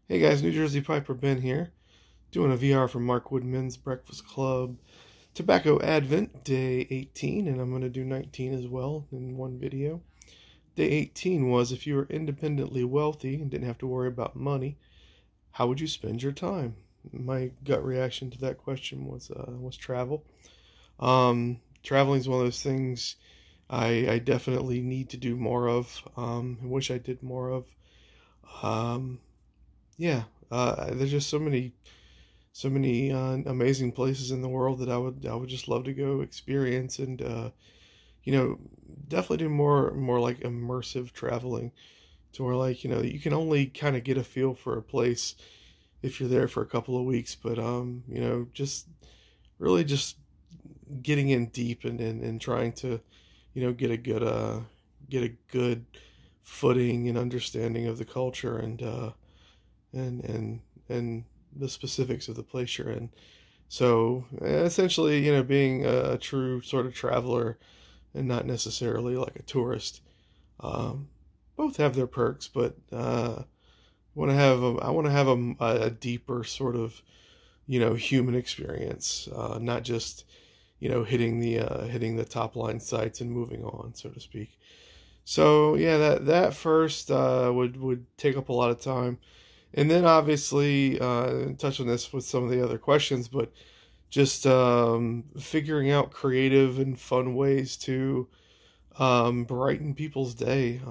Hey guys, New Jersey Piper Ben here, doing a VR for Mark Woodman's Breakfast Club Tobacco Advent, Day 18, and I'm going to do 19 as well in one video. Day 18 was if you were independently wealthy and didn't have to worry about money, how would you spend your time? My gut reaction to that question was travel. Traveling is one of those things I definitely need to do more of. I wish I did more of. Um, yeah, there's just so many amazing places in the world that I would just love to go experience and you know definitely do more like immersive traveling to where like you can only kind of get a feel for a place if you're there for a couple of weeks, but just really just getting in deep and trying to get a good footing and understanding of the culture and and the specifics of the place you're in. So essentially, being a true sort of traveler and not necessarily like a tourist. Um, Both have their perks, but I want to have a deeper sort of human experience, not just hitting the top line sites and moving on, so to speak. So yeah, that first would take up a lot of time. And then obviously, touch on this with some of the other questions, but just figuring out creative and fun ways to brighten people's day.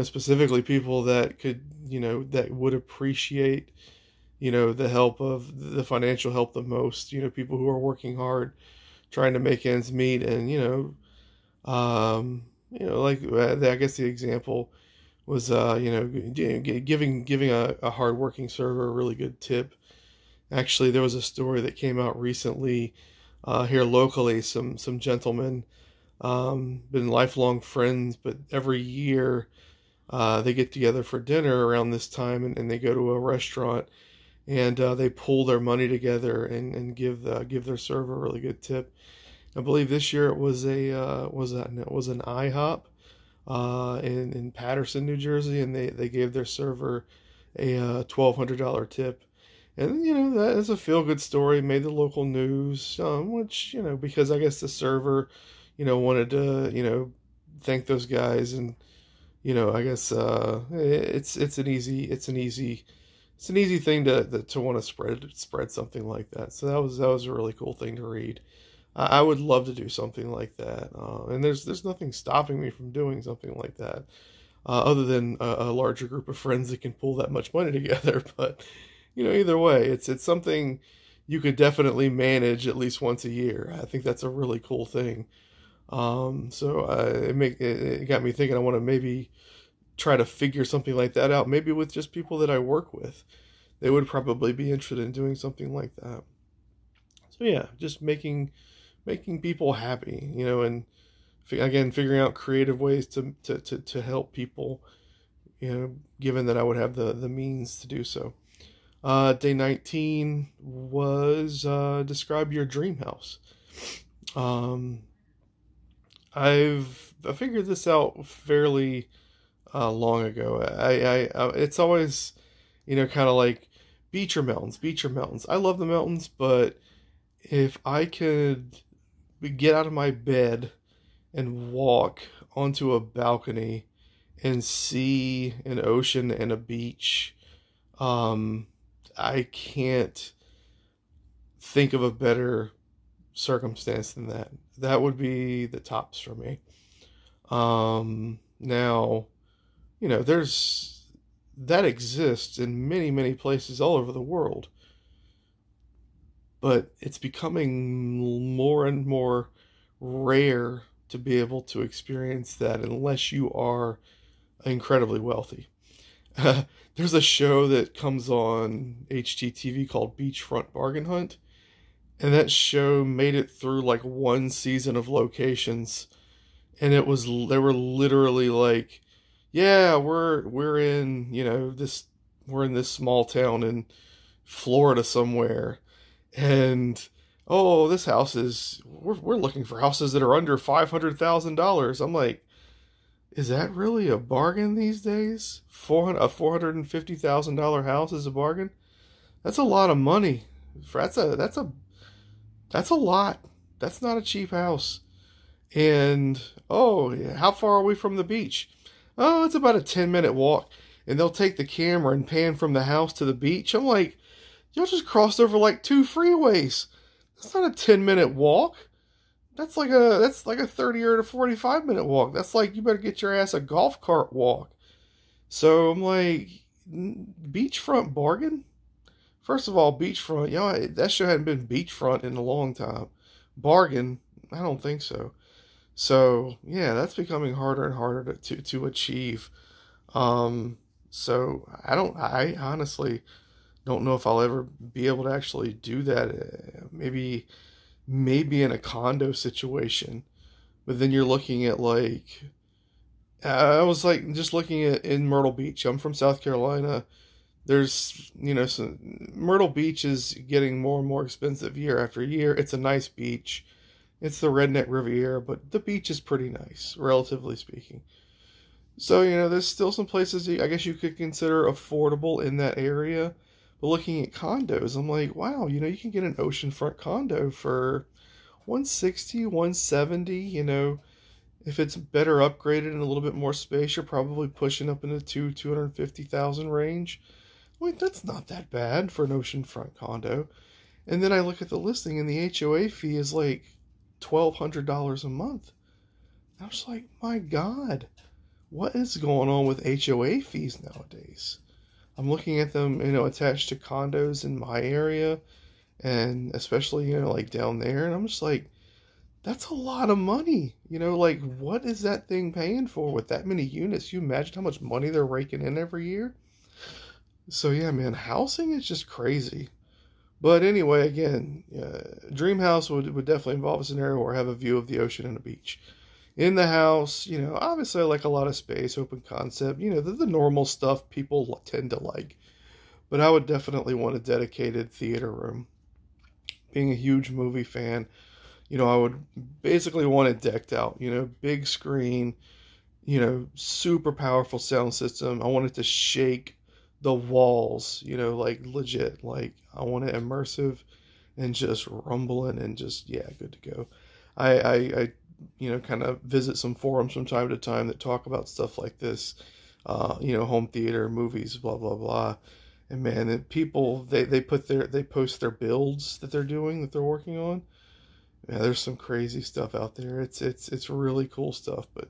Specifically people that that would appreciate, the help of the financial help the most. People who are working hard, trying to make ends meet, and like I guess the example was giving a hardworking server a really good tip. Actually, there was a story that came out recently here locally. Some gentlemen, been lifelong friends, but every year they get together for dinner around this time, and they go to a restaurant, and they pool their money together and give their server a really good tip. I believe this year it was an IHOP in Patterson, New Jersey, and they gave their server a $1,200 tip. And that is a feel good story. Made the local news, which because I guess the server wanted to thank those guys, and I guess it's an easy thing to want to spread something like that. So that was a really cool thing to read. I would love to do something like that, and there's nothing stopping me from doing something like that, other than a larger group of friends that can pull that much money together. But either way, it's something you could definitely manage at least once a year. I think that's a really cool thing. So it got me thinking. I want to maybe try to figure something like that out, maybe with just people that I work with. They would probably be interested in doing something like that. So yeah, just making people happy, and again, figuring out creative ways to help people, given that I would have the means to do so. Day 19 was describe your dream house. Um, I figured this out fairly long ago. It's always, kind of like beach or mountains, beach or mountains. I love the mountains, but if I could get out of my bed and walk onto a balcony and see an ocean and a beach, I can't think of a better circumstance than that. That would be the tops for me. Now, there's that exists in many, many places all over the world, but it's becoming more and more rare to be able to experience that unless you are incredibly wealthy. There's a show that comes on HGTV called Beachfront Bargain Hunt, and that show made it through like one season of locations, and they were literally like, yeah, we're in we're in this small town in Florida somewhere, and oh, this house is we're looking for houses that are under $500,000. I'm like, Is that really a bargain these days? A $450,000 house is a bargain? That's a lot of money. That's a lot. That's not a cheap house. And oh, yeah, how far are we from the beach? Oh, it's about a 10-minute walk. And they'll take the camera and pan from the house to the beach. I'm like, y'all just crossed over like 2 freeways. That's not a 10-minute walk. That's like a 30 or a 45-minute walk. That's like you better get your ass a golf cart walk. So I'm like, beachfront bargain? First of all, beachfront, that show hadn't been beachfront in a long time. Bargain, I don't think so. So yeah, that's becoming harder and harder to achieve. So I honestly don't know if I'll ever be able to actually do that. Maybe in a condo situation, but then you're looking at like, I was like just looking at in Myrtle Beach. I'm from South Carolina. There's, Myrtle Beach is getting more and more expensive year after year. It's a nice beach. It's the Redneck Riviera, but the beach is pretty nice, relatively speaking. So, there's still some places I guess you could consider affordable in that area. But looking at condos, I'm like, wow, you can get an oceanfront condo for 160, 170, if it's better upgraded and a little bit more space, you're probably pushing up into 250,000 range. Wait, that's not that bad for an oceanfront condo. And then I look at the listing and the HOA fee is like $1,200 a month. I was like, my God, what is going on with HOA fees nowadays? I'm looking at them, attached to condos in my area, and especially, like down there, and I'm just like, that's a lot of money. Like, what is that thing paying for with that many units? You imagine how much money they're raking in every year? So yeah, man, housing is just crazy. But anyway, again, dream house would definitely involve a scenario where I have a view of the ocean and a beach. In the house, obviously I like a lot of space, open concept, the normal stuff people tend to like. But I would definitely want a dedicated theater room. Being a huge movie fan, I would basically want it decked out, big screen, super powerful sound system. I want it to shake the walls, like legit. Like, I want it immersive and just rumbling and just, yeah, good to go. I kind of visit some forums from time to time that talk about stuff like this, home theater, movies, blah, blah, blah. And man, people, they post their builds that they're working on. Yeah, there's some crazy stuff out there. It's really cool stuff, but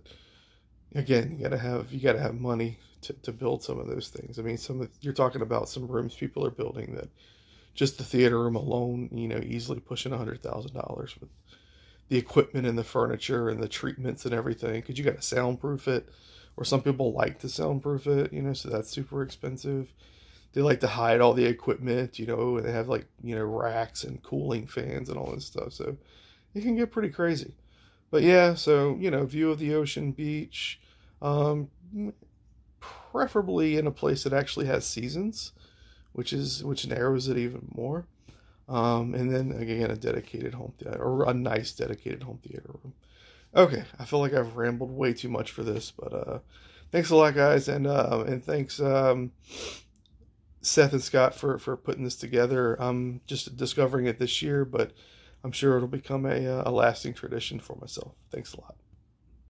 again, you gotta have money to build some of those things. I mean, you're talking about some rooms people are building that just the theater room alone, easily pushing $100,000 with the equipment and the furniture and the treatments and everything, because you got to soundproof it, or some people like to soundproof it, so that's super expensive. They like to hide all the equipment, and they have like, racks and cooling fans and all this stuff, so it can get pretty crazy. But yeah, so, view of the ocean, beach, preferably in a place that actually has seasons, which narrows it even more. And then again, a dedicated home theater, or a nice dedicated home theater room. Okay, I feel like I've rambled way too much for this, but thanks a lot, guys, and thanks Seth and Scott for putting this together. I'm just discovering it this year, but I'm sure it'll become a lasting tradition for myself. Thanks a lot.